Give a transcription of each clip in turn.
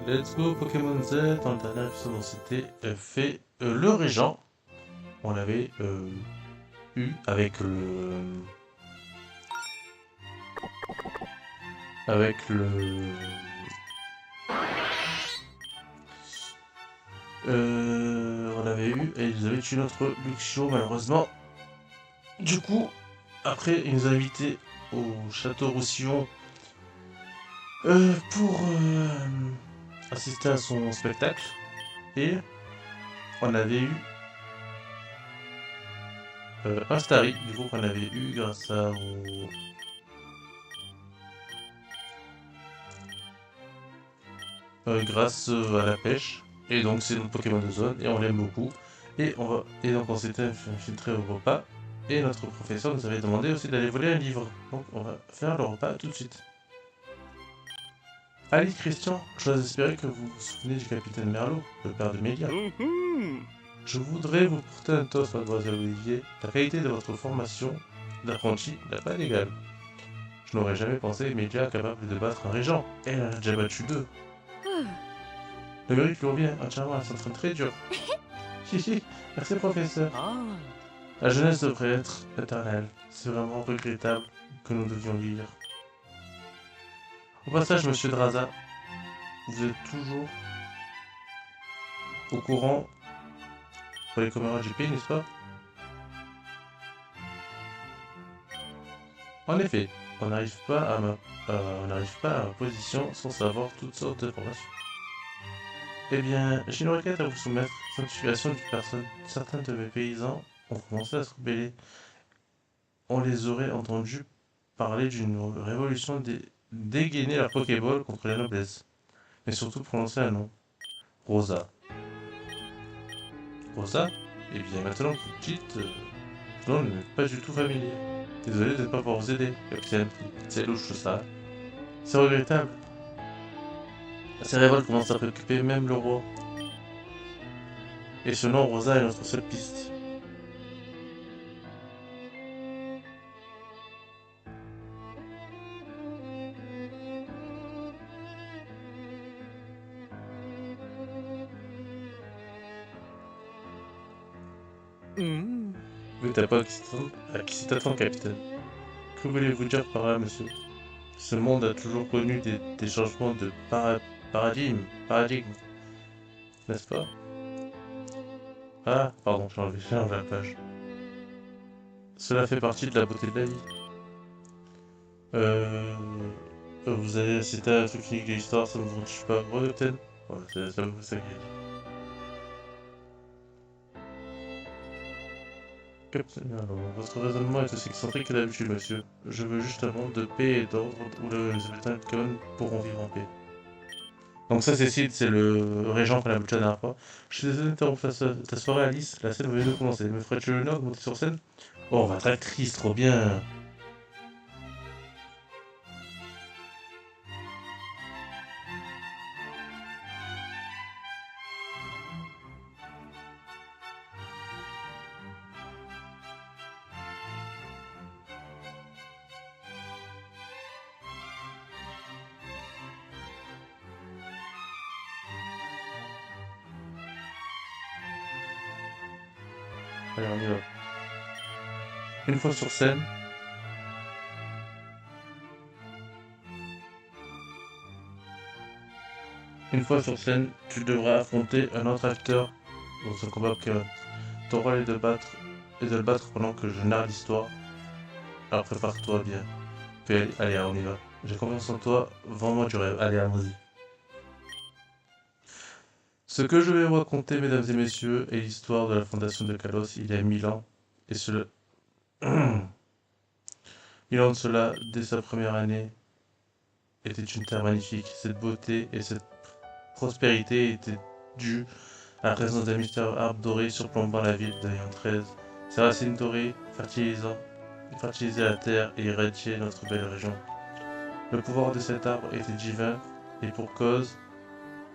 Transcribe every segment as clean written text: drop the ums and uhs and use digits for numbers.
Let's go Pokémon Z. Dans le dernier épisode, on s'était fait le régent. On l'avait eu avec le. Avec le. On l'avait eu et ils avaient tué notre Luxio malheureusement. Du coup, après, il nous a invités au château Roussillon pour assister à son spectacle. Et on avait eu un Starry, du coup, qu'on avait eu grâce à la pêche. Et donc, c'est notre Pokémon de zone et on l'aime beaucoup. Et donc, on s'était infiltré au repas. Et notre professeur nous avait demandé aussi d'aller voler un livre. Donc, on va faire le repas tout de suite. Allez, Christian, j'ose espérer que vous vous souvenez du capitaine Merlot, le père de Mélia. Je voudrais vous porter un toast, mademoiselle Olivier. La qualité de votre formation d'apprenti n'a pas d'égal. Je n'aurais jamais pensé Mélia capable de battre un régent. Elle en a déjà battu deux. Le mérite lui revient entièrement, elle s'entraîne très dur. Chichi, merci professeur. La jeunesse devrait être éternelle. C'est vraiment regrettable que nous devions vivre. Au passage, monsieur Draza, vous êtes toujours au courant pour les caméras GP, n'est-ce pas? En effet, on n'arrive pas à ma position sans savoir toutes sortes d'informations. Eh bien, j'ai une requête à vous soumettre. Cette situation d'une personne. Certains de mes paysans ont commencé à se rebeller. On les aurait entendus parler d'une révolution dégainer leur Pokéball contre la noblesse. Mais surtout prononcer un nom. Rosa. Rosa? Eh bien, maintenant que vous dites, ce nom ne m'est pas du tout familier. Désolé de ne pas pouvoir vous aider, capitaine. C'est louche tout ça. C'est regrettable. Ces révoltes commencent à préoccuper même le roi. Et ce nom, Rosa, est notre seule piste. Vous n'êtes pas à qui s'y t'attend, capitaine. Que voulez-vous dire par là, monsieur? Ce monde a toujours connu des changements de paradigme, n'est-ce pas? Ah, pardon, j'ai enlevé la page. Cela fait partie de la beauté de la vie. Euh... Vous avez cité un truc clinique de l'histoire, ça ne vous touche pas, gros, capitaine? Ouais, c'est ça qui est. Capitaine, alors, votre raisonnement est aussi excentrique que d'habitude, monsieur. Je veux juste un monde de paix et d'ordre où les habitants de Pokémon pourront vivre en paix. Donc ça, Cécile, c'est le régent qu'on a vu la dernière fois. Je suis désolé d'interrompre ta soirée, Alice. La scène venait de commencer. Me ferais-tu l'honneur de monter sur scène? Oh, on va être actrice, trop bien. Allez, on y va. Une fois sur scène, tu devras affronter un autre acteur dans un combat Pokémon. Ton rôle est de le battre pendant que je narre l'histoire. Alors prépare-toi bien. Puis allez, on y va. J'ai confiance en toi, vends-moi du rêve. Allez, allons-y. Ce que je vais vous raconter, mesdames et messieurs, est l'histoire de la fondation de Kalos il y a 1000 ans. Et cela... 1000 ans de cela, dès sa première année, était une terre magnifique. Cette beauté et cette prospérité étaient dues à la présence d'un mystérieux arbre doré surplombant la ville d'Ayan 13. Ses racines dorées fertilisaient la terre et irradiaient notre belle région. Le pouvoir de cet arbre était divin, et pour cause,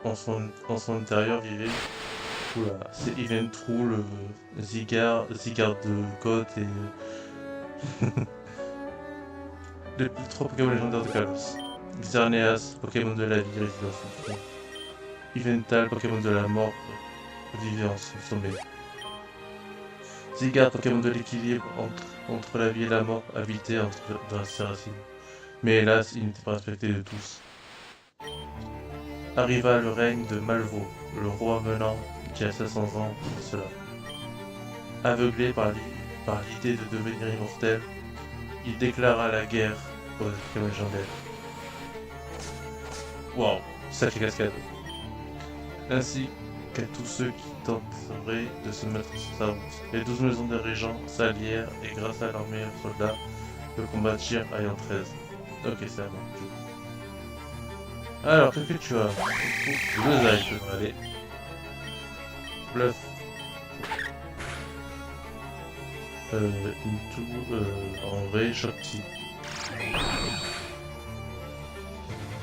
en son intérieur vivait c'est Even True, le Zygarde de Côte et les trois Pokémon légendaires de Kalos. Xerneas, Pokémon de la vie, résidence au trône. Yveltal, Pokémon de la mort, Viviance, sommet. Zygarde, Pokémon de l'équilibre entre la vie et la mort, habité dans ses racines. Mais hélas, il n'était pas respecté de tous. Arriva le règne de Malvo, le roi venant qui a 500 ans de cela. Aveuglé par l'idée de devenir immortel, il déclara la guerre aux Pokémon légendaires. Waouh, sacrée cascade. Ainsi qu'à tous ceux qui tenteraient de se mettre sur sa route. Les 12 maisons des régents s'allièrent et grâce à leurs meilleurs soldats, le combattirent ayant 13. Ok, c'est à moi. Alors, qu'est-ce que tu as? Deux ailes, je devrais aller. Bluff. En vrai, choc psy.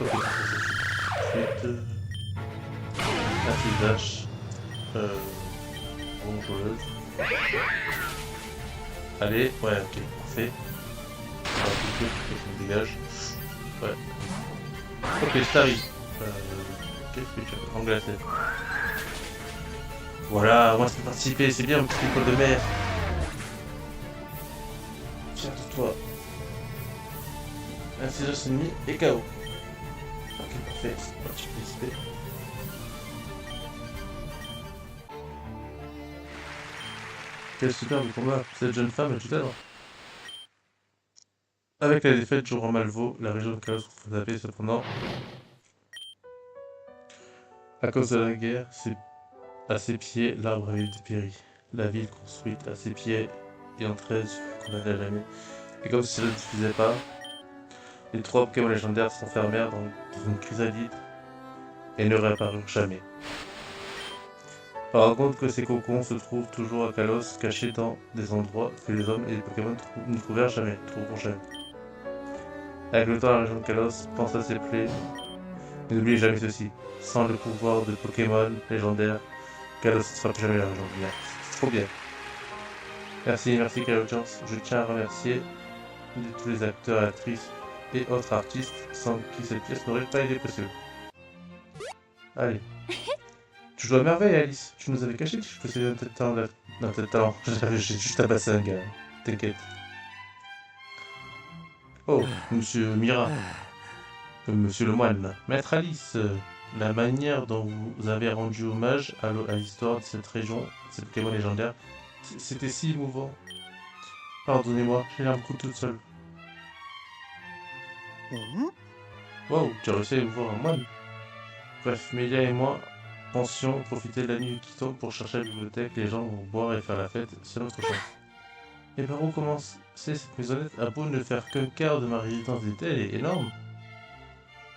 Ok, ensuite, infilage. Rongeuse. Allez, ouais, ok, parfait. Ça va tout que ça me dégage. Ouais. Ok, Starry. Qu'est-ce que tu as? Englacé. Voilà, moi je peux participer, c'est bien, mon petit école de mer. Fier de toi. Intelligence ennemie et KO. Ok, parfait, c'est parti participer. Quel superbe combat, cette jeune femme est tout à l'heure. Avec la défaite du roi Malvo, la région de Chaos retrouve la paix cependant. À cause de la guerre, à ses pieds, l'arbre avait dépéri. La ville construite à ses pieds et en 13 fut condamnée à jamais. Et comme si cela ne suffisait pas, les 3 Pokémon légendaires s'enfermèrent dans une chrysalide et ne réapparurent jamais. Par contre que ces cocons se trouvent toujours à Kalos, cachés dans des endroits que les hommes et les Pokémon ne trouveront jamais. Avec le temps, la région de Kalos pense à ses plaies. Mais n'oubliez jamais ceci, sans le pouvoir de Pokémon légendaire, Kalos ne sera plus jamais la région de Lumière. C'est trop bien. Merci Kalos. Je tiens à remercier tous les acteurs, actrices et autres artistes sans qui cette pièce n'aurait pas été possible. Allez. Tu joues à merveille, Alice. Tu nous avais caché que tu possédais un tel talent. J'ai juste tabassé un gars. T'inquiète. Oh, monsieur Mira. Monsieur le moine. Maître Alice, la manière dont vous avez rendu hommage à l'histoire de cette région, de ces Pokémon légendaires, c'était si émouvant. Pardonnez-moi, j'ai l'air beaucoup toute seule. Wow, tu as réussi à émouvoir un moine. Bref, Mélia et moi pensions profiter de la nuit qui tombe pour chercher la bibliothèque, les gens vont boire et faire la fête, c'est notre chance. Et par où commence cette maisonnette? À beau ne faire qu'un quart de ma résidence d'été, elle est énorme.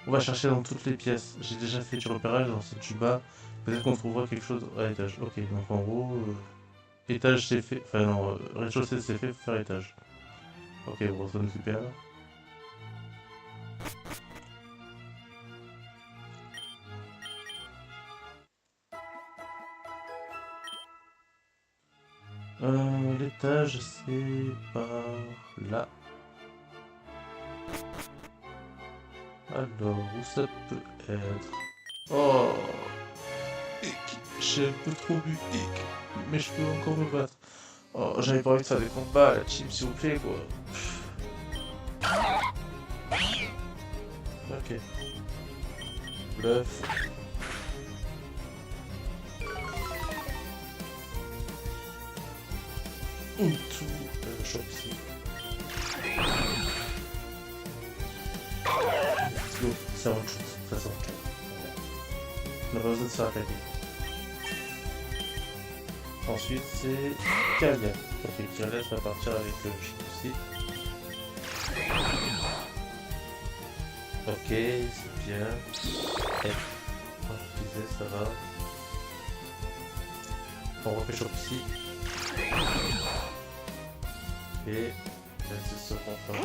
On va chercher dans toutes les pièces. J'ai déjà fait du repérage dans ce tuba. Peut-être qu'on trouvera quelque chose à l'étage. Ok, donc en gros, étage c'est fait. Enfin non, rez-de-chaussée c'est fait, faut faire étage. Ok, bon, ça nous super. L'étage c'est par là. Alors, où ça peut être? Oh, j'ai un peu trop bu, mais je peux encore me battre. Oh, j'avais pas envie de faire des combats, la team s'il vous plaît quoi. Ok. Bluff. Tout choc ici. Slow, c'est autre chose, ça c'est autre chose. On a pas besoin de se faire attaquer. Ensuite c'est Kalia. Ok, Kalia ça va partir avec le chien aussi. Ok, c'est bien. Et, ça va. On refait choc ici. Ok, là c'est ce qu'on fait.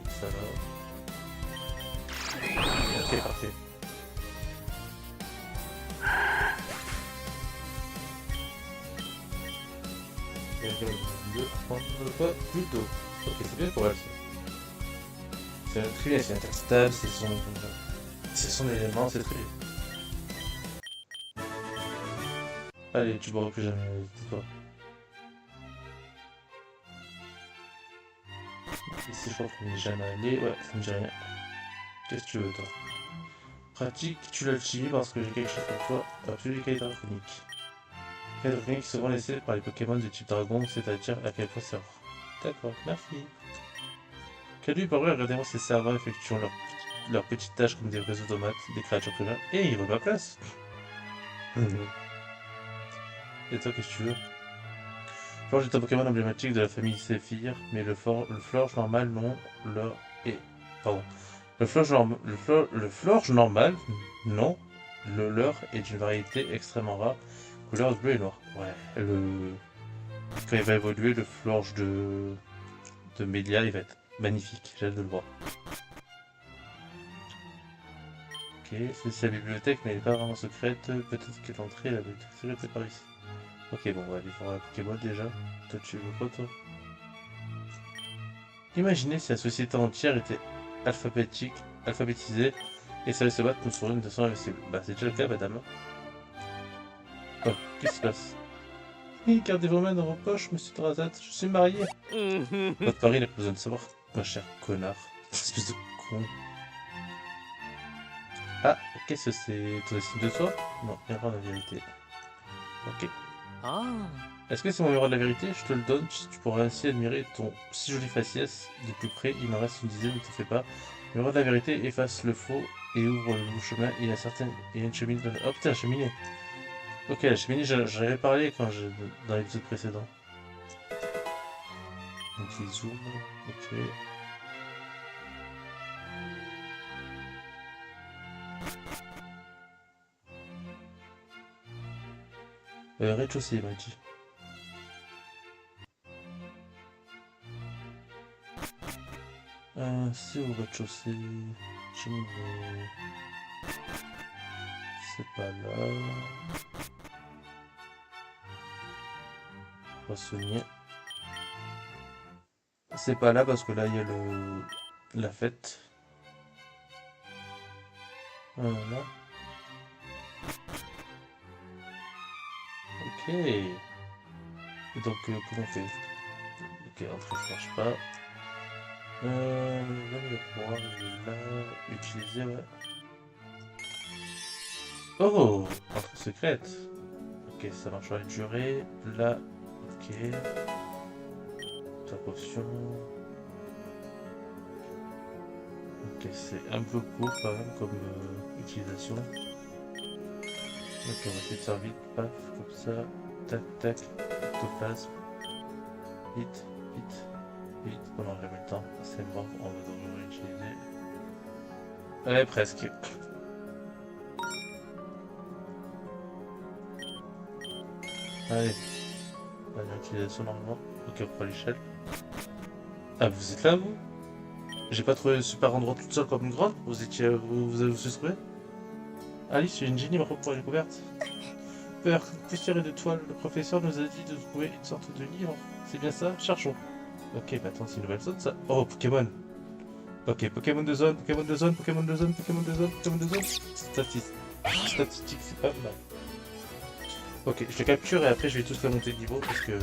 Ça va. Ok, parfait. De prendre pas plus d'eau. Ok, c'est bien pour elle. C'est très bien, c'est interstable, c'est son élément, c'est très bien. Allez, tu boiras plus jamais, tais-toi. Ici, je crois qu'on n'est jamais allé. Ouais, ça me dit rien. Qu'est-ce que tu veux, toi? Pratique, tu l'alchimie parce que j'ai quelque chose pour toi. Absolue les cailles draconiques. Les cailles draconiques sont souvent laissées par les Pokémon de type dragon, c'est-à-dire à quel point c'est rare. D'accord, merci. Calu parut, regardez-moi ces servants effectuant leurs petites tâches comme des vrais automates, des créatures primaires. Et ils veulent ma place. Et toi, qu'est-ce que tu veux? Florge est un Pokémon emblématique de la famille Séphir, mais le Florge normal, non, leur et... Pardon. Le Florge normal, non, le leur est d'une variété extrêmement rare, couleur bleu et noir. Ouais, quand il va évoluer, le Florge de Mélia, il va être magnifique, j'ai hâte de le voir. Ok, c'est sa bibliothèque, mais elle n'est pas vraiment secrète, peut-être que l'entrée à la bibliothèque secrète est par ici. Ok, bon, on va aller voir la Pokéball déjà. Toi, tu veux quoi, toi? Imaginez si la société entière était alphabétisée et savait se battre contre une de façon invincible. Bah, c'est déjà le cas, madame. Oh, qu'est-ce qui se passe? Oui, gardez vos mains dans vos poches, monsieur Drazat, je suis marié. Votre mari n'a pas besoin de savoir, mon cher connard. Espèce de con. Ah, qu'est-ce que c'est? Ton estime de toi? Non, miroir de la vérité. Ok. Ah. Est-ce que c'est mon miroir de la vérité? Je te le donne, tu pourras ainsi admirer ton si joli faciès de plus près. Il m'en reste une dizaine, ne te fais pas. Le miroir de la vérité efface le faux et ouvre le nouveau chemin. Il y a une cheminée. Oh putain, la cheminée! Ok, la cheminée, j'en avais parlé dans l'épisode précédent. Donc ils ouvrent, ok. Rez-de-chaussée, il m'a dit. C'est au rez-de-chaussée. Cheminée. C'est pas là. Poissonnier. C'est pas là parce que là il y a la fête. Voilà. Ok. Et donc comment on fait? Ok, entrée ça marche pas. Là le miroir il est là. Utiliser, ouais. Oh! Entrée secrète. Ok, ça marche pas. Durée. Là. Ok. Ta potion. Ok, c'est un peu court quand même comme utilisation. Ok, on va essayer de faire vite, paf, comme ça, tac, tac, ectoplasme, vite, vite, vite, on n'aura jamais le temps, c'est bon, on va devoir réutiliser. Ouais, presque. Allez, la réutilisation normalement, ok, on prend l'échelle. Ah, vous êtes là, vous? J'ai pas trouvé le super endroit tout seul comme une grotte, vous avez vous trouvé? Alice, une génie marque pour la découverte. Peur, poussière de toile, le professeur nous a dit de trouver une sorte de livre. C'est bien ça? Cherchons. Ok, bah attends, c'est une nouvelle zone ça. Oh, Pokémon. Ok, Pokémon de zone, Pokémon de zone, Pokémon de zone, Pokémon de zone, Pokémon de zone. Statistique, c'est pas mal. Ok, je les capture et après je vais tous les monter de niveau parce que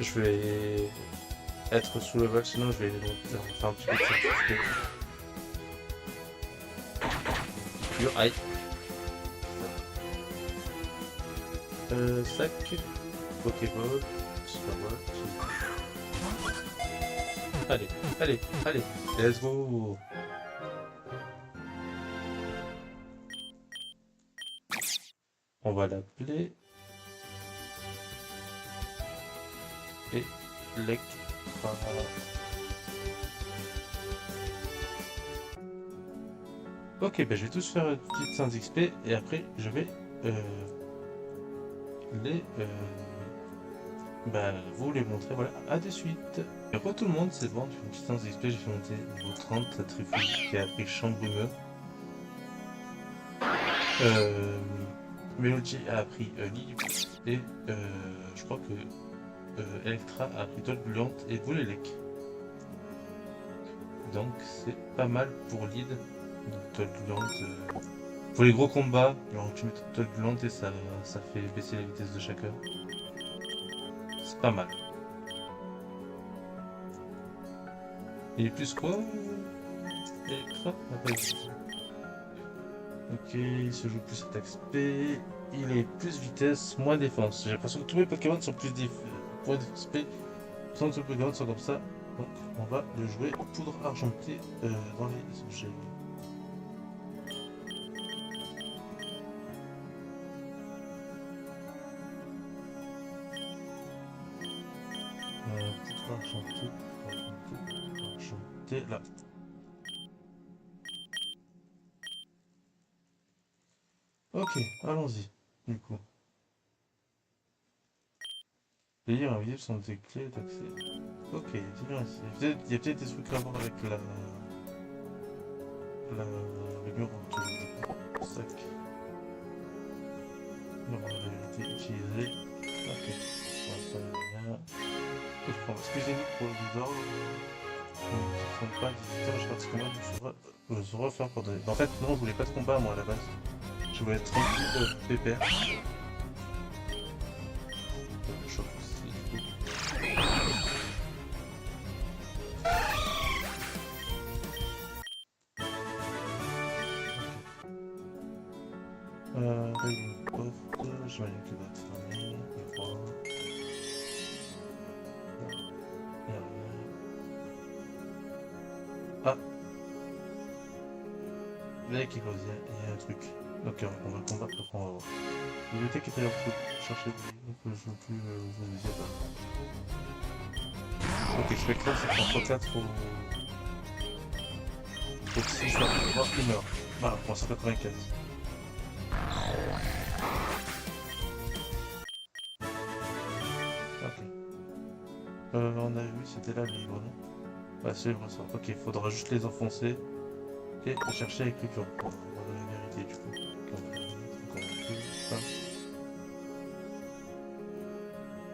je vais être sous le vol, sinon je vais les monter, faire un petit peu de statistique. Aïe. Sac, Pokéball, Superball. Allez, allez, allez, let's go. On va l'appeler Electra. Ok, bah je vais tous faire une petite séance XP et après je vais vous les montrer. Voilà, à de suite. Et quoi tout le monde, c'est bon, une petite séance XP, j'ai fait monter niveau 30, la trifouille qui a appris champ brumeux. Melody a appris Lilliput et je crois que Electra a appris Toile Brûlante et Boulélec. Donc c'est pas mal pour lead. Donc Toile Brûlante, Pour les gros combats, genre tu mets ton toque lente et ça fait baisser la vitesse de chacun. C'est pas mal. Il est plus quoi Electra? Ok, il se joue plus attaque spé. Il est plus vitesse, moins défense. J'ai l'impression que tous mes Pokémon sont plus moins défense spé. Tous les Pokémon sont comme ça. Donc on va le jouer poudre argentée dans les objets. Poudre argentée, là. Ok, allons-y, du coup. Les livres invisibles sont des clés d'accès. Ok, c'est bien ici. Il y a peut-être des trucs à voir avec le mur en dessous du sac. Mur en vérité utilisé. Ok, pour l'instant il n'y a rien. Excusez-nous pour le désordre. Nous ne sommes pas des visiteurs, je pense que moi je se refaire pour donner. En fait, non, je voulais pas de combat moi à la base. Je voulais être tranquille, pépère. Choc aussi, du coup. Là, il y a une porte, j'imagine que va être fermée. Je crois. Il y a rien. Ah! Là, il y a quelque chose, il y a un truc. Ok, on va combattre, après on va voir. La bibliothèque était là pour chercher donc je ne veux plus vous dire pas. Ok, je fais que là, c'est contre 4 au 6, je vais voir qu'il meurt. Voilà, pour 195. Ok. On a vu, c'était là le livre, non? Bah, c'est le ressort. Ok, il faudra juste les enfoncer. Ok, et chercher avec les cœurs pour voir la vérité du coup. Ok, on va mettre encore un peu. Ça.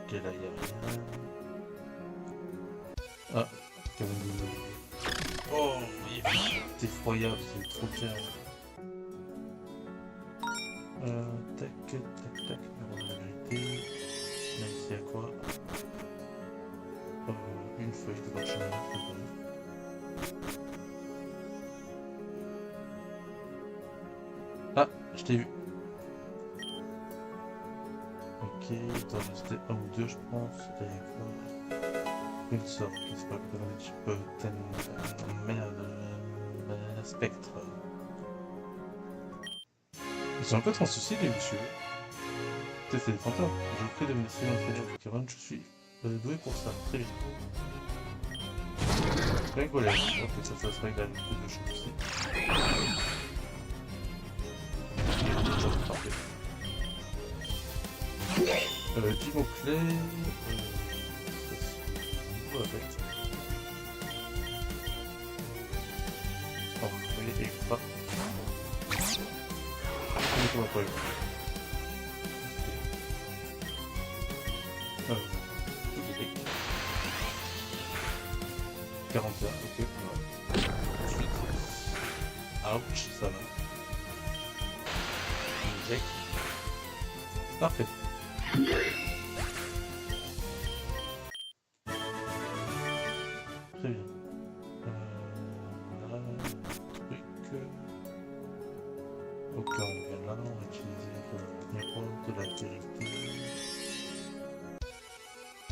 Ok, là, il n'y a rien. Ah, oh, oui, c'est effroyable, c'est trop bien. Tac, tac, tac, on va la vérité. Là, ici, il y a quoi? Une feuille de parchemin, c'est bon. Ah, je t'ai vu. Ok, il doit rester un ou deux, je pense. Et quoi? Une sorte, qu'est-ce que je peux merde, spectre. Ils sont un peu translucides, les messieurs. Peut-être c'est des fantômes. Je vous prie de me laisser m'entraîner au Pokémon, je suis doué pour ça. Très bien. Rigolez. Ok, ça se règle avec beaucoup de choses aussi. Parfait. 10 mots-clés. Ça se joue avec. Oh, il est extra. Comment pas ok. 40 heures, ok. Ouais. Ensuite. Ouch, ça va. Inject. Parfait. Très bien. Là, truc. Ok, on vient là, on va utiliser le miroir de la vérité.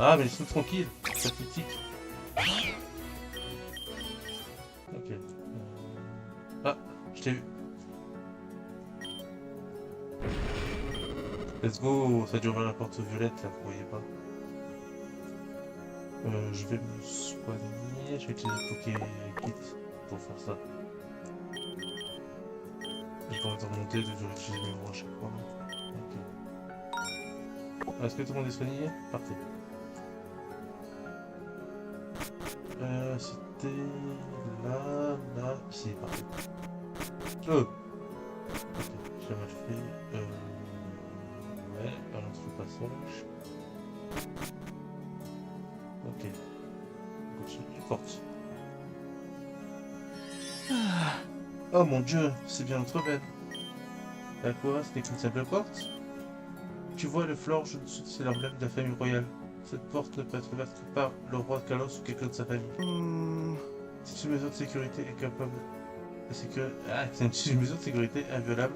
Ah, mais laisse-nous tranquille, statistique. Ok. Ah, je t'ai vu. Let's go, ça a dû ouvrir la porte violette là, vous voyez pas. Je vais me soigner, je vais utiliser Poké-Kit pour faire ça. J'ai pas envie de remonter, de utiliser mes bras à chaque fois. Ok. Est-ce que tout le monde est soigné? Parfait. C'était là, ici, parfait. Oh! Ok, j'ai mal fait. Ouais, balance le passage. Ok. On continue, forte. Oh mon dieu, c'est bien notre bête. À quoi? Ce n'est qu'une simple porte? Tu vois le florge en dessous, c'est l'emblème de la famille royale. Cette porte ne peut être ouverte que par le roi de Kalos ou quelqu'un de sa famille. C'est une mesure de sécurité incapable. C'est une mesure de sécurité inviolable.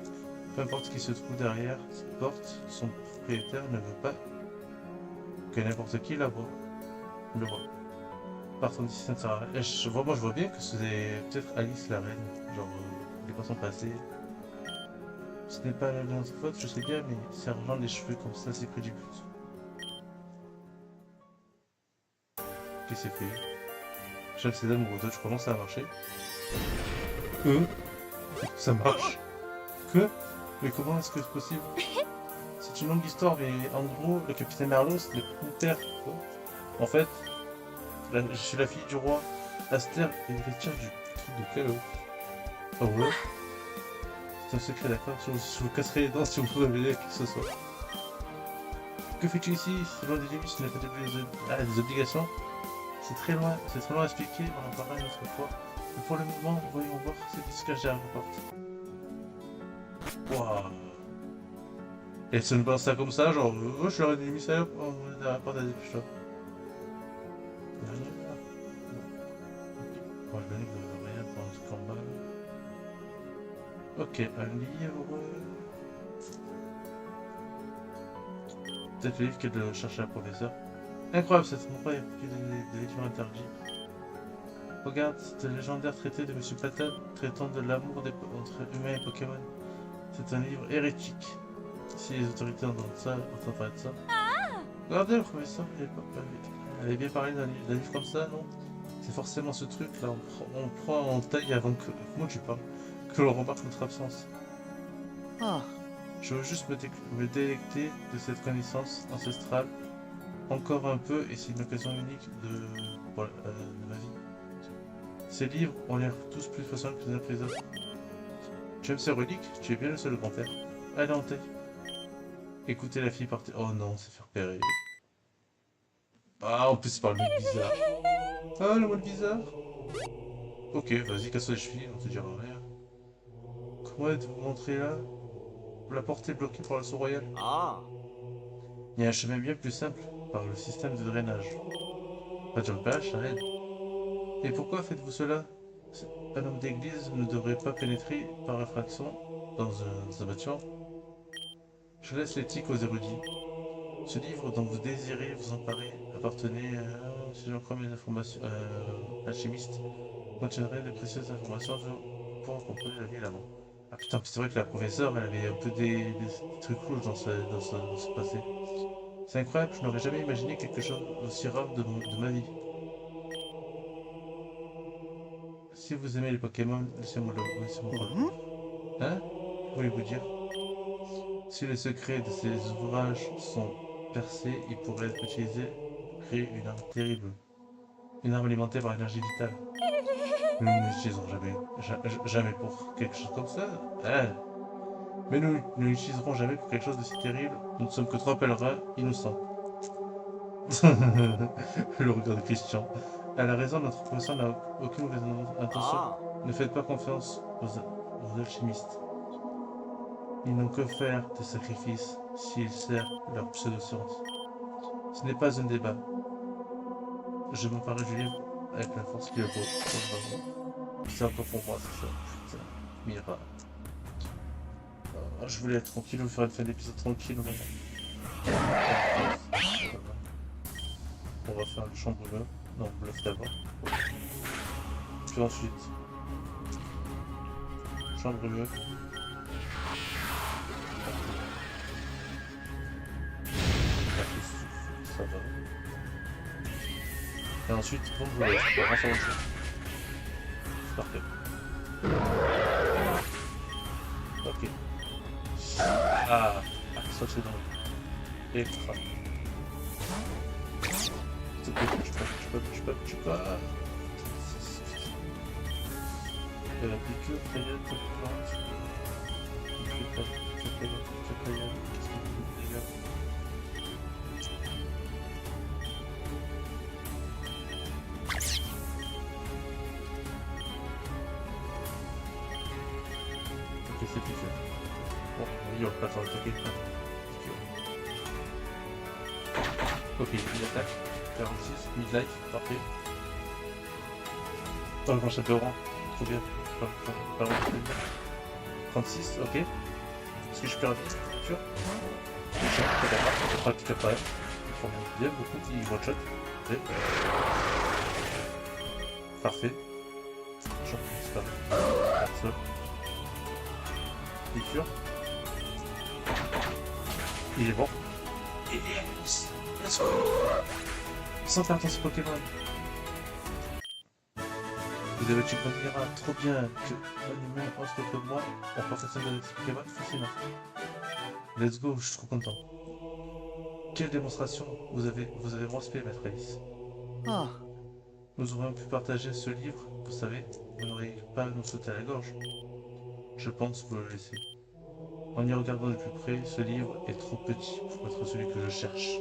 Peu importe ce qui se trouve derrière cette porte, son propriétaire ne veut pas que n'importe qui la voit. Le voit. Partons d'ici, ça ne sert à rien. Moi, je vois bien que c'est peut-être Alice la reine. Genre, les passants passés. Ce n'est pas notre faute, je sais bien, mais serrant les cheveux comme ça, c'est près du but. Qu'est-ce que c'est fait? Chaque ces amoureux d'autres, je commence à marcher. Ça marche. Que? Mais comment est-ce que c'est possible? C'est une longue histoire, mais en gros, le capitaine Merlot, c'est mon père. En fait, je suis la fille du roi. Aster est l'héritière du truc de Calo. Oh ouais? C'est un secret, d'accord? Je vous casserai les dents si vous pouvez révéler à qui que ce soit. Que fais-tu ici? C'est loin des limites, ce n'est pas des obligations. C'est très loin à expliquer, on en parlera une autre fois. Mais pour le moment, voyons voir ce qui se cache derrière la porte. Waouh! Et ça nous balance ça comme ça, genre, moi je leur ai mis ça derrière la porte à des putain. Y'a rien là? Bon, je vais de rien pendant ce combat. Ok, un livre. Peut-être le livre qu'elle doit chercher à professeur. Incroyable, cet endroit, il y a plus de livres interdits. Regarde, c'est un légendaire traité de Monsieur Patate traitant de l'amour entre humains et Pokémon. C'est un livre hérétique. Si les autorités entendent parler de ça. Regardez, le professeur, elle avait bien parlé d'un livre comme ça, non? C'est forcément ce truc là, on prend en taille avant que. Comment tu parles? Que l'on remarque notre absence. Je veux juste me délecter de cette connaissance ancestrale. Encore un peu, et c'est une occasion unique de ma vie. Ces livres ont l'air tous plus façons que les uns que les autres. Tu aimes ces reliques? Tu es bien le seul grand-père. Allez, en taille. Écoutez la fille partir. Oh non, c'est faire périr. Ah, en plus, c'est par le mec bizarre. Ah, le mec bizarre. Ok, vas-y, casse les chevilles, on te dira rien. Comment êtes-vous montré là? La porte est bloquée par le sceau royal. Il y a un chemin bien plus simple, par le système de drainage. Pas de jumpage, ça aide. Et pourquoi faites-vous cela? Un homme d'église ne devrait pas pénétrer par infraction dans un bâtiment. Je laisse l'éthique aux érudits. Ce livre dont vous désirez vous emparer appartenait, si j'en crois mes informations, alchimiste, contiendrait de précieuses informations pour comprendre la vie et l'amour. Ah putain, c'est vrai que la professeure, elle avait un peu des trucs rouges dans ce passé. C'est incroyable, je n'aurais jamais imaginé quelque chose aussi rare de ma vie. Si vous aimez les Pokémon, laissez-moi le lire. Hein? Voulez-vous dire? Si les secrets de ces ouvrages sont percés, ils pourraient être utilisés pour créer une arme terrible. Une arme alimentée par l'énergie vitale. Nous ne l'utiliserons jamais pour quelque chose comme ça. Hein? Mais nous ne l'utiliserons jamais pour quelque chose de si terrible. Nous ne sommes que trois pèlerins innocents. Le regard de Christian. Elle a raison, notre professeur n'a aucune mauvaise intention. Ne faites pas confiance aux alchimistes. Ils n'ont que faire de sacrifices s'ils servent leur pseudo-science. Ce n'est pas un débat. Je m'emparerai du livre avec la force qu'il faut. C'est encore pour moi, c'est ça. Putain, Mira. Je voulais être tranquille, vous faire une fin d'épisode tranquille. On va faire le champ brûleur. Non, bluff d'abord. Puis ensuite, champ brûleur. Ça va. Et ensuite, bon, on va faire autre chose. C'est parfait. Ok. Ah, ça c'est drôle. Extra. Tu peux. La piqûre, taillade, qu'est-ce que vous Ok, c'est piqué. Bon, il va pas attendre attaquer. Ok, il attaque. 46, midlife, parfait. Oh, le chapeau rang, trop bien. Pas loin. 36, ok. Est-ce que je peux rapide? Sûr? Sûr, c'est d'accord. Pratique après. Bien, beaucoup qui one-shot. Parfait. C'est pas ça. Il est sûr. Il est bon. Yes! Let's go! Sans faire attention Pokémon. Vous avez tué Mira, trop bien. Que un humain pense que moi, on peut faire ça de Pokémon facilement. Let's go, je suis trop content. Quelle démonstration vous avez respect, maître Alice. Ah, Nous aurions pu partager ce livre, vous savez, vous n'auriez pas à nous sauter à la gorge. Je pense vous le laisser. En y regardant de plus près, ce livre est trop petit pour être celui que je cherche.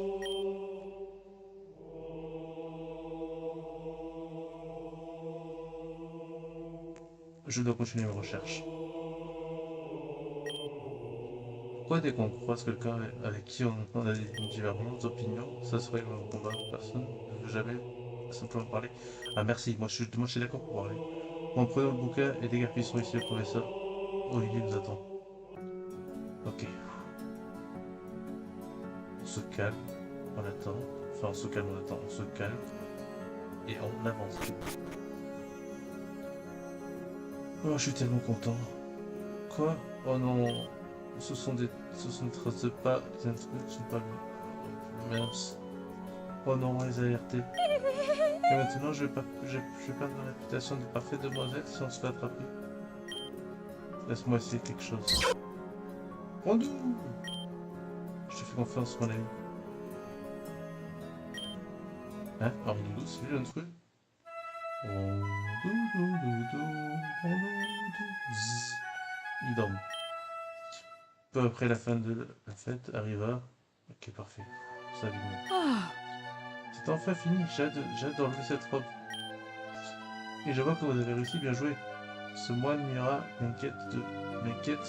Je dois continuer mes recherches. Pourquoi dès qu'on croise quelqu'un avec qui on a des divergences d'opinion, ça serait un combat? Personne ne veut jamais simplement parler. Ah merci, moi je suis d'accord pour parler. Bon, prenons le bouquin et déguerpissons ici le professeur. Olivier nous attend. Ok, on se calme, on attend. Enfin, on se calme, on attend, on se calme. Et on avance. Oh, je suis tellement content. Quoi? Oh non, ce sont des traces de pas, les intrus ne sont pas mince. Oh non, les alertés. Et maintenant, je vais perdre ma réputation de parfaite demoiselle si on se fait attraper. Laisse-moi essayer quelque chose. Rondou! Je te fais confiance, mon ami. Hein? Rondou, c'est lui l'intrus? Zzz. Il dort. Peu après la fin de la fête arriva. Ok, parfait. Salut. ah, C'est enfin fini, j'ai hâte d'enlever cette robe. Et je vois que vous avez réussi, bien joué. Ce moine Mira m'inquiète,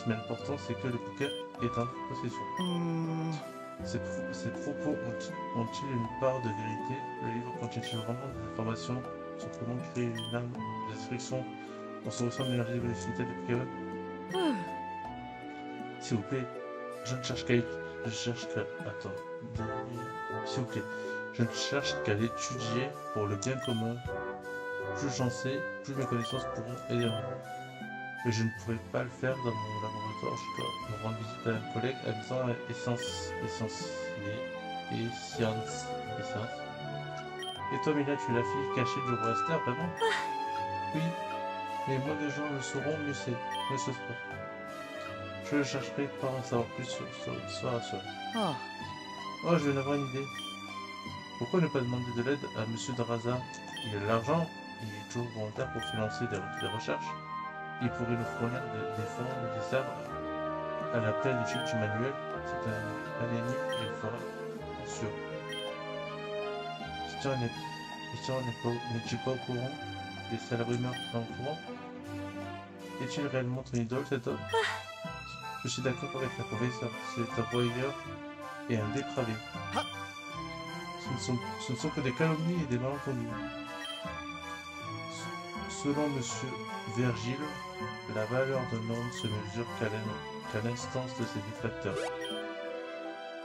mais l'important c'est que le bouquin est en possession. Ces propos ont-ils une part de vérité? Le livre contient-il vraiment des informations sur comment créer une arme de destruction en se ressemble l'énergie de volatilité des Pokémon? S'il vous plaît, je ne cherche qu'à... Je cherche qu'à... Attends. S'il vous plaît, je ne cherche qu'à l'étudier pour le bien commun. Plus j'en sais, plus mes connaissances pourront aider moi. Mais je ne pourrai pas le faire dans mon laboratoire. Je dois me rendre visite à un collègue habitant à Essence. Et toi, Mila, tu es la fille cachée du roi Esther, vraiment? Oui, mais moins de gens le sauront, mieux c'est. Mieux ce sera. Je le chercherai pour en savoir plus sur l'histoire à soi. ah. Oh, je viens d'avoir une idée. Pourquoi ne pas demander de l'aide à Monsieur Draza? Il a de l'argent, il est toujours volontaire pour financer des recherches. Il pourrait nous fournir des fonds ou des arbres à l'appel d'étude du manuel. C'est un ennemi et il fera sûr. N'es-tu pas au courant des sales rumeurs qui sont au courant? Est-il réellement ton idole, cet homme? Je suis d'accord avec la professeure. C'est un voyeur et un dépravé. Ce ne sont que des calomnies et des malentendus. Selon Monsieur Vergile, la valeur d'un homme se mesure qu'à l'instance de ses détracteurs.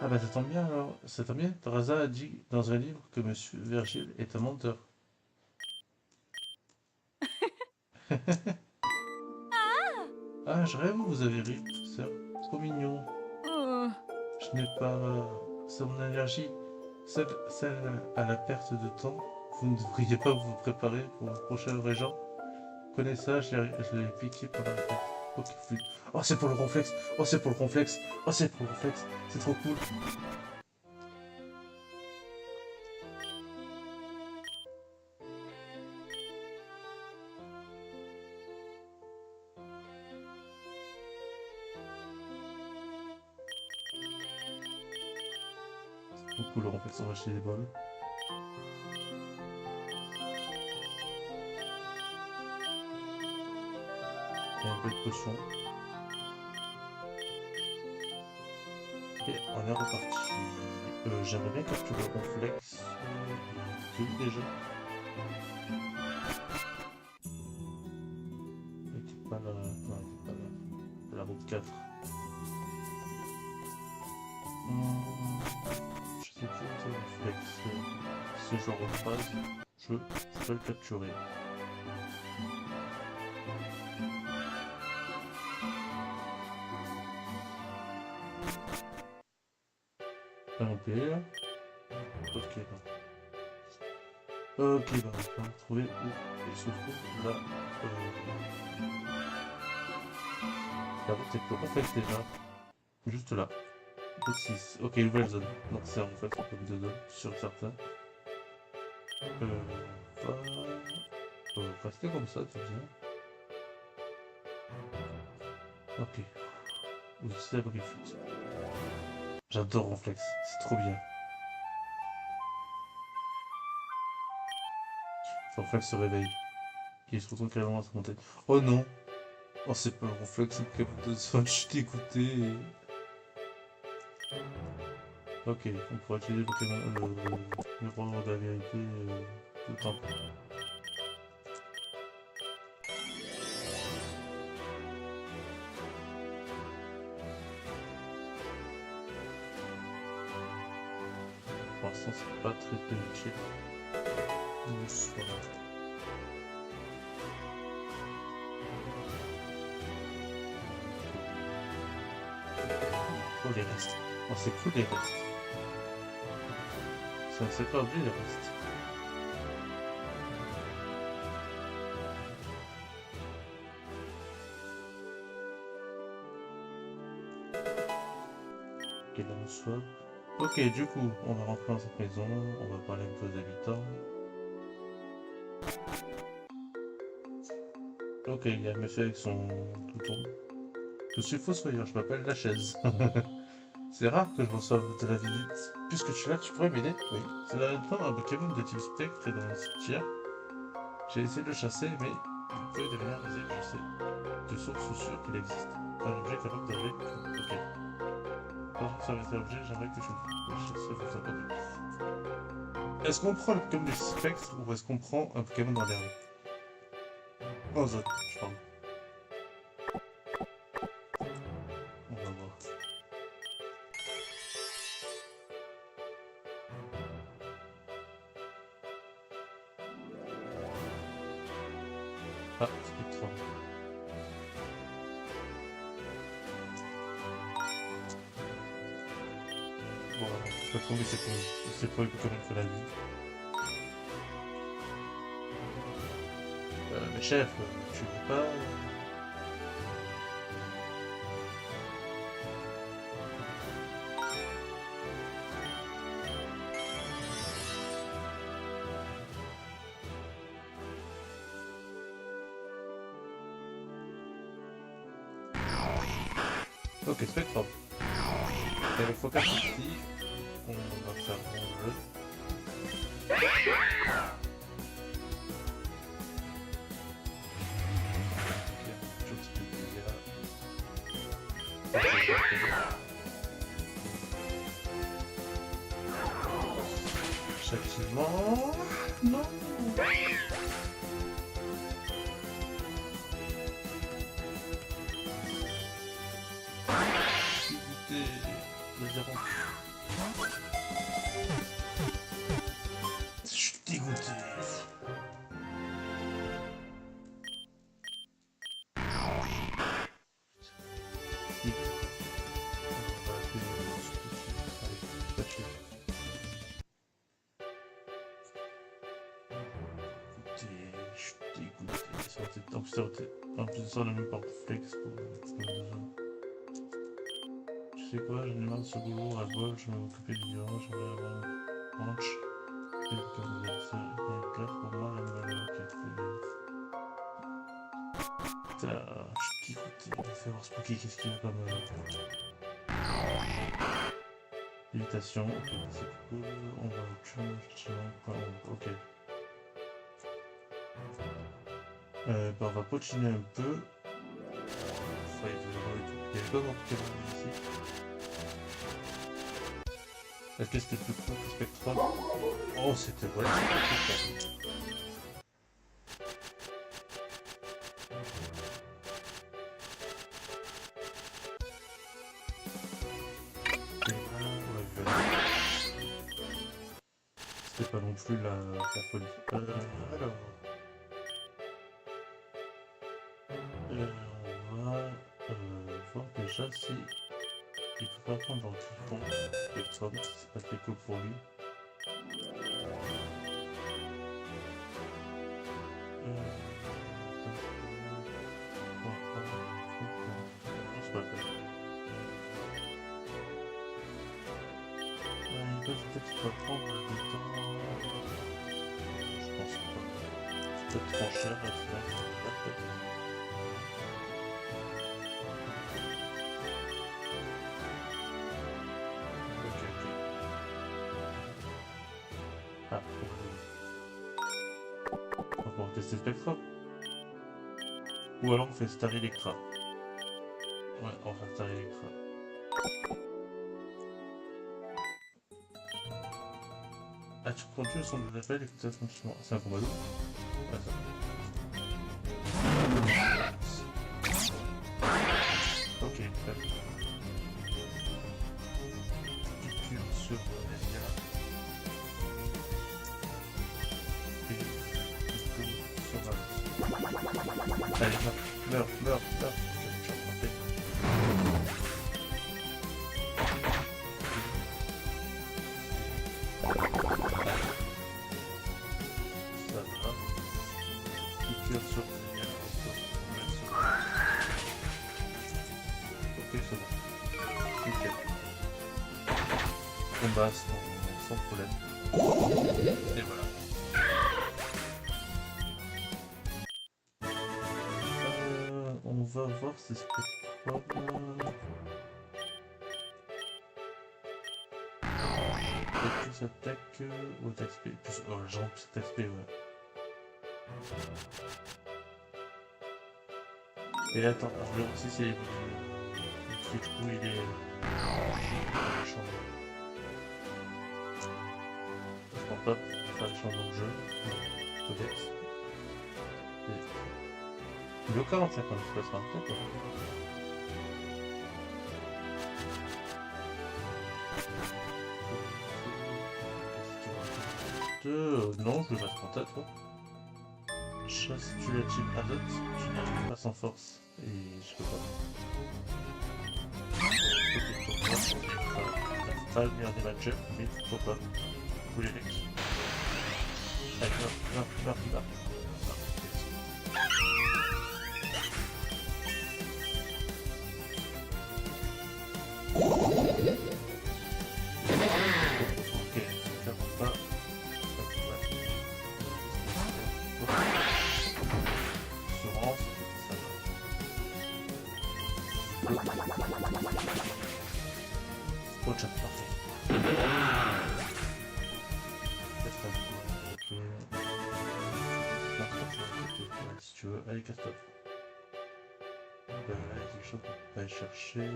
Ah bah ça tombe bien alors, ça tombe bien. Draza a dit dans un livre que Monsieur Vergile est un menteur. Ah, je rêve, vous avez ri, professeur. Trop mignon. Je n'ai pas... C'est mon allergie. Celle à la perte de temps. Vous ne devriez pas vous préparer pour le prochain régent. Prenez ça, je l'ai piqué pour la tête. Ok, flûte. Oh, c'est pour le complexe. Oh, c'est pour le complexe. Oh, c'est pour le complexe. C'est trop cool. C'est trop cool, le complexe. On va acheter des bols. Et un peu de potion. Et on est reparti. J'aimerais bien capturer le Ronflex. C'est où déjà? Il était pas là. Non, il était pas là. C'est la route 4. Je sais plus où c'est le Ronflex. Si je le recroise, je peux le capturer. Ok. Ok, ok, bah, on va retrouver où il se trouve là. La route est plus complexe déjà. Juste là. Route 6. Ok, nouvelle zone. Donc c'est en fait comme deux zones, sur certains. Rester comme ça, c'est bien. Ok. Vous êtes à Briefut. J'adore Ronflex, c'est trop bien. Ronflex se réveille. Il se retrouve carrément à se monter. Oh non! Oh, c'est pas le Ronflex, c'est le Pokémon de Zone, je suis dégoûté. Ok, on pourra utiliser le miroir de la vérité tout le temps. Pour l'instant, c'est pas très utile. Bonsoir. Oh, les restes. Oh, c'est cool les restes. C'est pas obligé les restes. Ok, là, on soit. Ok, du coup, on va rentrer dans cette maison, on va parler un peu aux habitants. Ok, il y a un monsieur avec son touton. Je suis fossoyeur, je m'appelle La Chaise. C'est rare que je reçoive de la visite. Puisque tu es là, tu pourrais m'aider? Oui. C'est la fin d'un Pokémon de type spectre est dans le cimetière. J'ai essayé de le chasser, mais il peut devenir invisible, je sais. De sources sûres qu'il existe un objet capable d'enlever. Ok. Quand j'observe cet objet, j'aimerais que tu le chasses pour ça. Ok. Est-ce qu'on prend le Pokémon du spectre ou est-ce qu'on prend un Pokémon dans l'herbe? Oh, zone, je parle. On va voir. Ah, Spectrum. Bon, je vais tomber, c'est pour les Pokémon que la vie. Mais chef, tu veux pas... Ok, Spectrum. Et le focus ici, on va faire un jeu. Châtiment... Non. Dégoûté. Le zéro. Je suis dégoûté. Je suis dégoûté. En plus de ça, on a même pas flex pour tu sais quoi, j'en ai marre de ce boulot à vol, je vais m'occuper du bureau, j'aimerais avoir une branche. Et comme vous avez ça, il est clair pour moi, la nouvelle loi qui a fait. Putain, je suis dégoûté. On va faire voir Spooky, qu'est-ce qu'il y a comme. Invitation, ok, c'est cool. On va au challenge, ok. Bah, on va continuer un peu. Il y avait pas beaucoup de Pokémon ici. Est-ce que c'était plus court que Spectrum? Oh, c'était relativement plus court. C'était pas non plus la folie. Alors... on va voir déjà si il peut pas prendre dans le typhon Spectrum, si c'est pas très cool pour lui. C'est pas grave. Il peut peut-être pas prendre le temps. Je pense pas. C'est peut-être trop cher à faire. Ah, donc on va tester Spectra. Ou alors on fait Star Electra. Ouais, on va faire Star Electra. Ah, tu continues son de l'appel et que ça fonctionne. C'est un combat d'eau. Ouais, ça. Ok, très bien. Piqûre sur Nelia. Et piqûre sur Valence. Allez, meurs. Je vais te frapper. Ça va. Piqûre sur Nelia. Ok, c'est bon. Nickel. Combat sans problème. Et voilà. On va voir si c'est quoi. Plus attaque ou attaque SP. Plus genre plus attaque SP, ouais. Et attends, je vais voir si c'est évolué. Du coup, il est changé. Je pense pas faire des changements de jeu. Peut-être. Il est au 45 quand il se passera. D'accord. Non, je vais mettre en tête. Chasse, tu la team Adot, tu n'arrives pas sans force. Et je peux pas. Ok, pour moi, t'as pas le meilleur des match-ups, mais pourquoi pas. Vous les mecs. Allez, va. Ok, ça va pas. Assurance, ça va. Oh, chat, parfait. Si tu veux, allez, casse-toi. Là, il y a quelque chose qu'on peut aller chercher.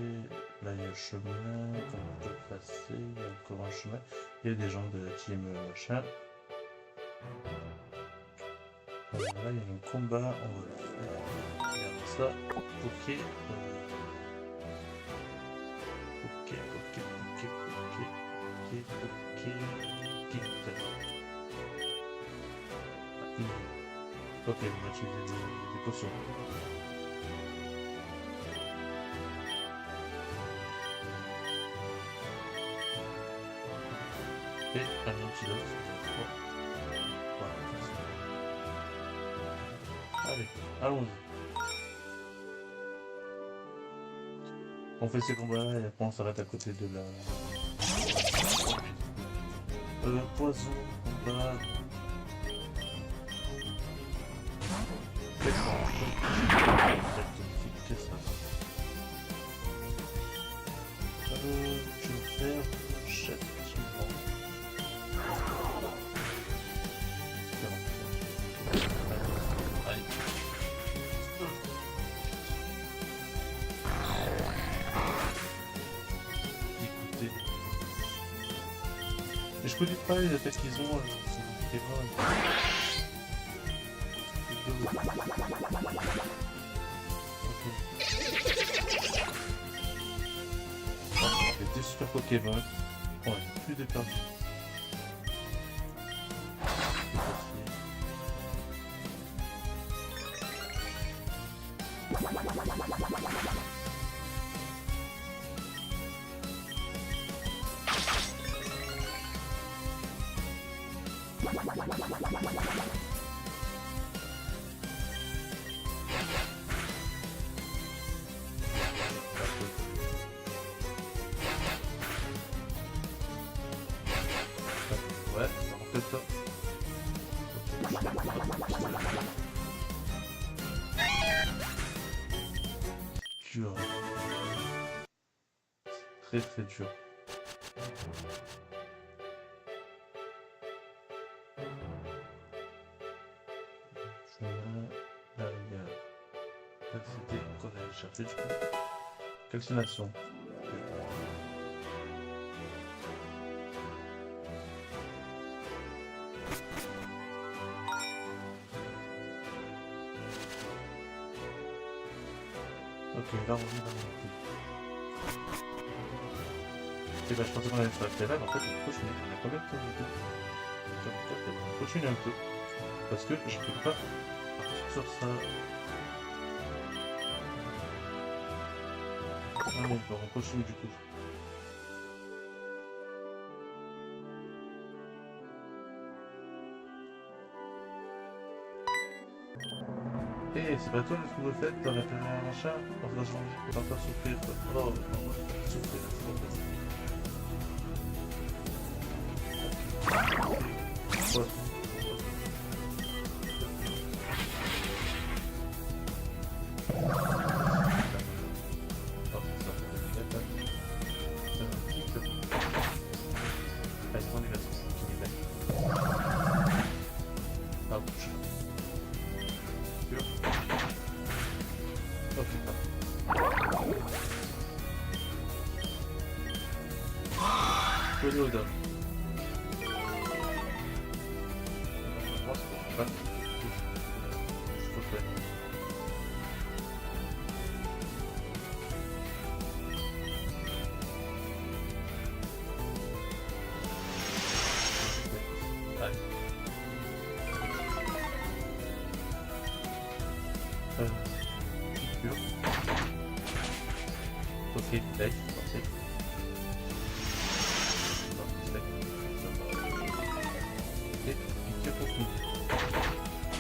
Là, il y a le chemin qu'on peut passer. Il y a encore un chemin. Il y a des gens de team machin. Là, il y a un combat. On va faire. Regarde ça. Ok. Ok, on va utiliser des potions. Et un antidote. Voilà. Allez, allons-y. On fait ces combats-là et après on s'arrête à côté de la... poison, combat... Je vais faire châtiment. Allez. Écoutez. je connais pas les attaques qu'ils ont, c'est Pokémon. Ok. Des super Pokémon. Ouais, plus de perdu. Ouais, on fait ça. Dur. Très très dur. Là, il y a l'activité qu'on a cherché du coup. Calcination. Ok, là on est dans le et bah je pensais qu'on allait faire la mais en fait on continue, on a quand même pas du tout. On continue un peu. Parce que je peux pas partir sur ça. Ah bon, on continue du coup. Eh, c'est pas toi ce que vous faites dans la première machin? On va changer, on va faire souffrir. Oh, on va faire souffrir, c'est pas possible. Ouais. Toyota. Ok, life, parfait. Et pique pour tout.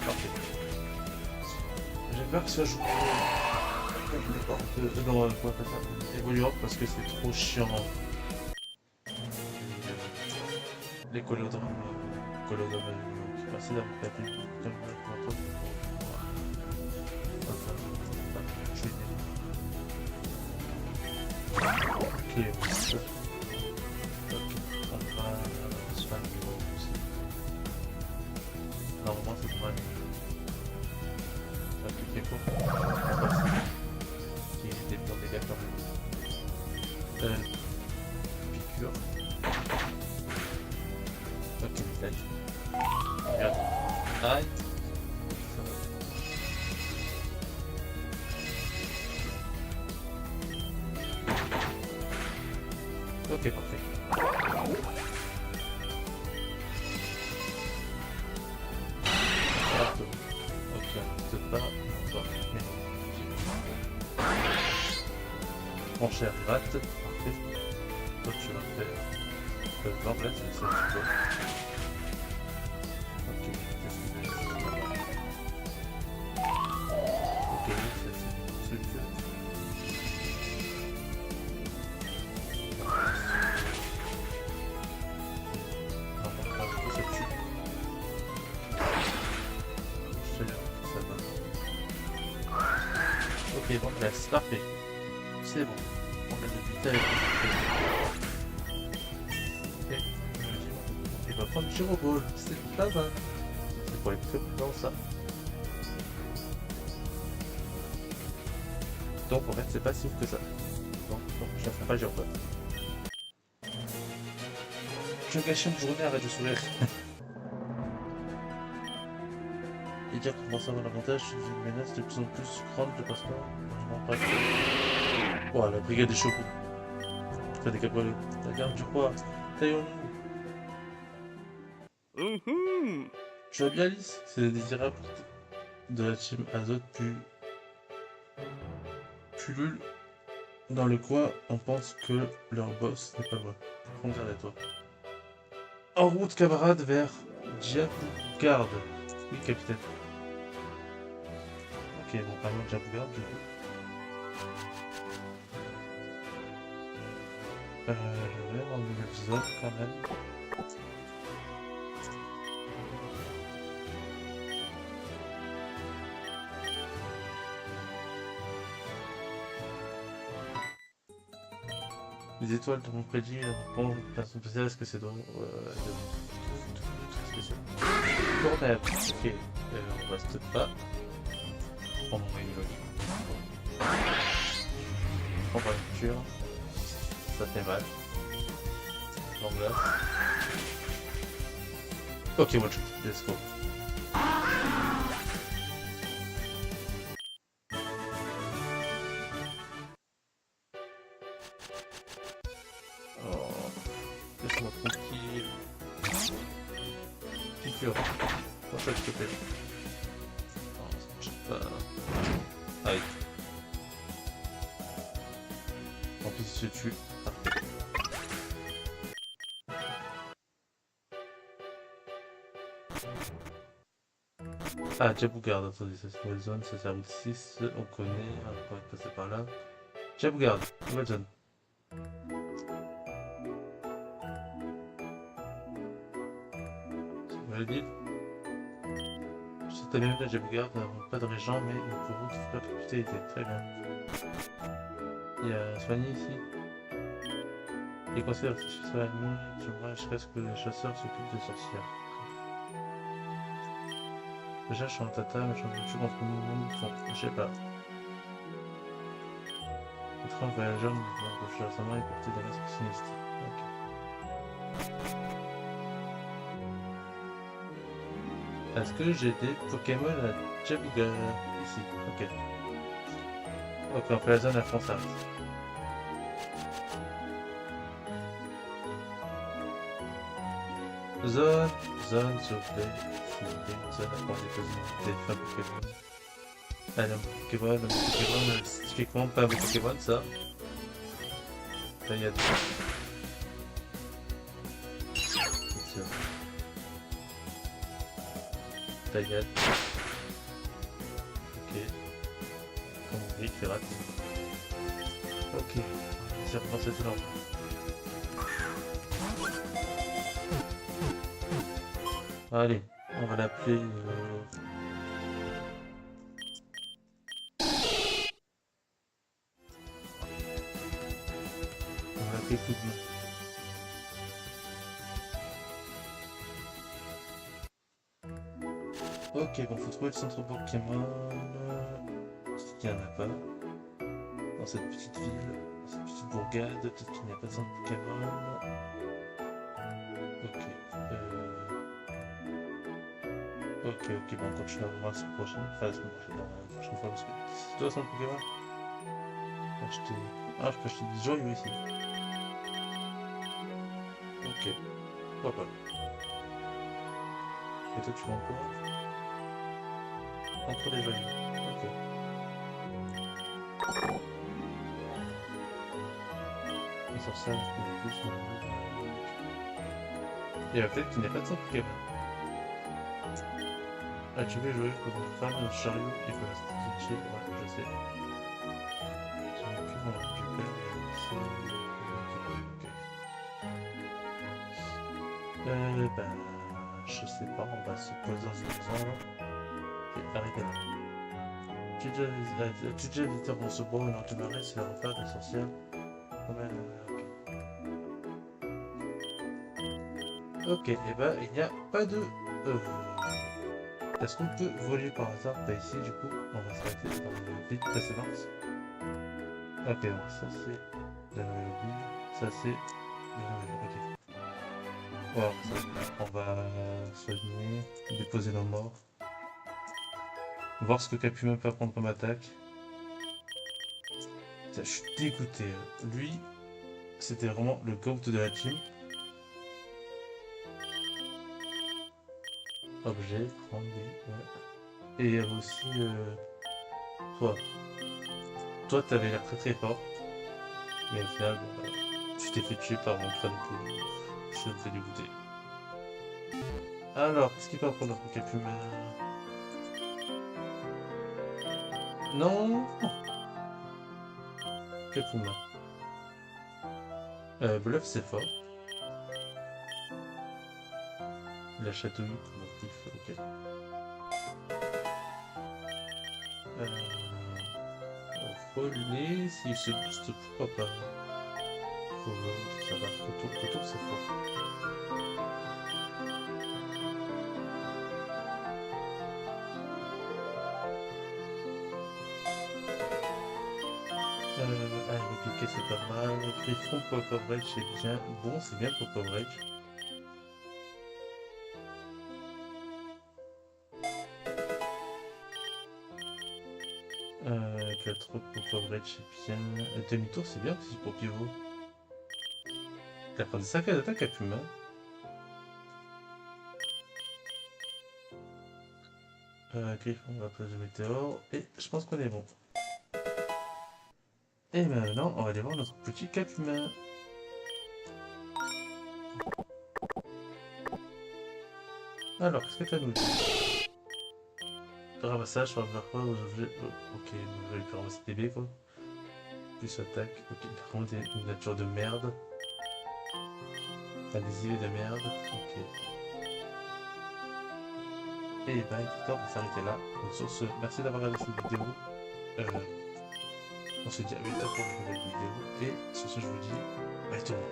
Parfait. J'ai peur que ça joue dans quoi ça évoluant parce que c'est trop chiant. Les colodrames. Merci d'avoir tapé comme toi. Ok, on va se faire aussi. Normalement, c'est pas mal. Appliquer pour. Qui est des bons dégâts quand même. Piqûre. Ok, là. Regarde. Arrête. Ok, parfait. Ok, peut-être pas. Franchir rat, parfait. Toi tu vas faire l'emblème, c'est ça que tu veux. Ok, qu'est-ce que c'est? Ok, c'est celui-là. Ok, bon, c'est parfait. C'est bon. On a débuté avec le ok. Il va prendre Gyroball. C'est pas mal. C'est pour être très dans ça. Donc en fait, c'est pas si ouf que ça. Donc je ne ferai pas Gyroball. Tu as gâché une journée, arrête de sourire. Et dire qu'on pense avoir l'avantage, c'est une menace de plus en plus grande de passeport. Oh, la brigade des chevaux. Pas des cabrioles. La garde du roi. Taillons-nous. Tu vas bien, Alice? C'est les désirables de la team Azote pullule dans le coin. On pense que leur boss n'est pas loin. Prends garde à toi. En route, camarade, vers Diabougarde. Oui, capitaine. Ok, bon, parlons de Diabougarde, du coup. Je vais avoir une nouvelle zone, quand même. Les étoiles de mon prédit répondent de façon spéciale. Est-ce que c'est drôle? Très spécial. Tournable. Ok. On reste pas. On va une logique. On va une culture. Ça fait mal. Donc là. Ok, one shot. Let's go. Laisse-moi tranquille. Piqûre. One shot, s'il te plaît. Non, ça marche pas. Aïe. En plus, il se tue. Ah, Diabougarde, attendez, ça c'est une nouvelle zone, ça c'est la route 6, on connaît, on pourrait passer par là. Diabougarde, nouvelle zone. C'est une nouvelle ville. Je sais que t'as bien vu la Diabougarde, pas de régent, mais une route de perpétuité, très bien. Il y a soigné ici. Les conseils réfléchissent à la nuit, j'aimerais jusqu'à ce que les chasseurs s'occupent des sorcières. Déjà, je suis en tata, mais je suis en contre nous, je sais pas. Le train voyageur nous voit approcher récemment et porter des masques sinistres. Ok. Est-ce que j'ai des Pokémon à Diabougarde ici? Ok. Ok, on fait la zone à Fransart. Zone, s'il vous plaît. Zone à prendre des fins Pokémon. Allez, un Pokémon, c'est typiquement pas un Pokémon ça. Là, il y a deux. Taillade. Ok. Comme vous voyez, il raté. Ok. C'est repenser tout l'ordre. Allez, on va l'appeler. On va l'appeler Koudou. Ok, bon, faut trouver le centre Pokémon. Peut-être qu'il n'y en a pas. Dans cette petite ville, cette petite bourgade, peut-être qu'il n'y a pas de centre Pokémon. Ok. Ok, bon, on continue à voir la semaine prochaine. Enfin, la semaine prochaine, la prochaine fois, parce que c'est toi, centre Pokémon? Acheter. Ah, je peux acheter des joyaux ici. Ok. Pourquoi pas. Et toi, tu vends quoi? Entre les joyaux. Ok. Les sorcières, je peux plus. Il y a peut-être qu'il n'y a pas de centre Pokémon. Ah, tu veux jouer comme une femme, un chariot et que la stitcher? Ouais, je sais. J'ai un cul dans le père et c'est... Ok. Ben... Je sais pas, on va se poser dans une zone. Et arrêtez là. Tu déjà visité Roncebourg, une entourage, c'est la repas des sorcières. Ok, et bah il n'y a pas de... Est-ce qu'on peut voler par hasard? Bah ici du coup, on va s'arrêter dans la ville précédente. Ok, donc ça c'est la nouvelle ville, ça c'est la nouvelle, ok. Bon, on va soigner, déposer nos morts. Voir ce que Capuma peut prendre comme attaque. Putain, je suis dégoûté. Lui, c'était vraiment le GOAT de la team. Objet, prendre des... Ouais. Et il y avait aussi... toi. Toi, t'avais l'air très très fort. Mais au final, tu t'es fait tuer par mon crâne tout. Je suis un peu dégoûté. Alors, qu'est-ce qu'il peut apprendre notre Capuma? Non. Capuma. Bluff, c'est fort. La chatouille, ok. Voler, s'il se booste, pourquoi pas. Ça va, retour, c'est fort. Piqué, c'est pas mal. Griffon pour le coverage, c'est bien. Bon, c'est bien pour le coverage. Quatre pour coverage, c'est bien. Demi-tour, c'est bien aussi pour pivot. Il a pris des sacrées attaques à Puma. Griffon, on va poser météore. Et je pense qu'on est bon. Et maintenant, on va aller voir notre petit Capuma. Alors, qu'est-ce que t'as nous dit? Ramassage sur la première fois aux objets. Ok, vous avez pu ramasser des bébés quoi. Plus attaque. Ok, par contre, une nature de merde. Des idées de merde. Ok. Et bah, écoute, on va s'arrêter là. Donc, sur ce, merci d'avoir regardé cette vidéo. On se dit à bientôt pour une nouvelle vidéo. Et sur ce, je vous dis bye tout le monde.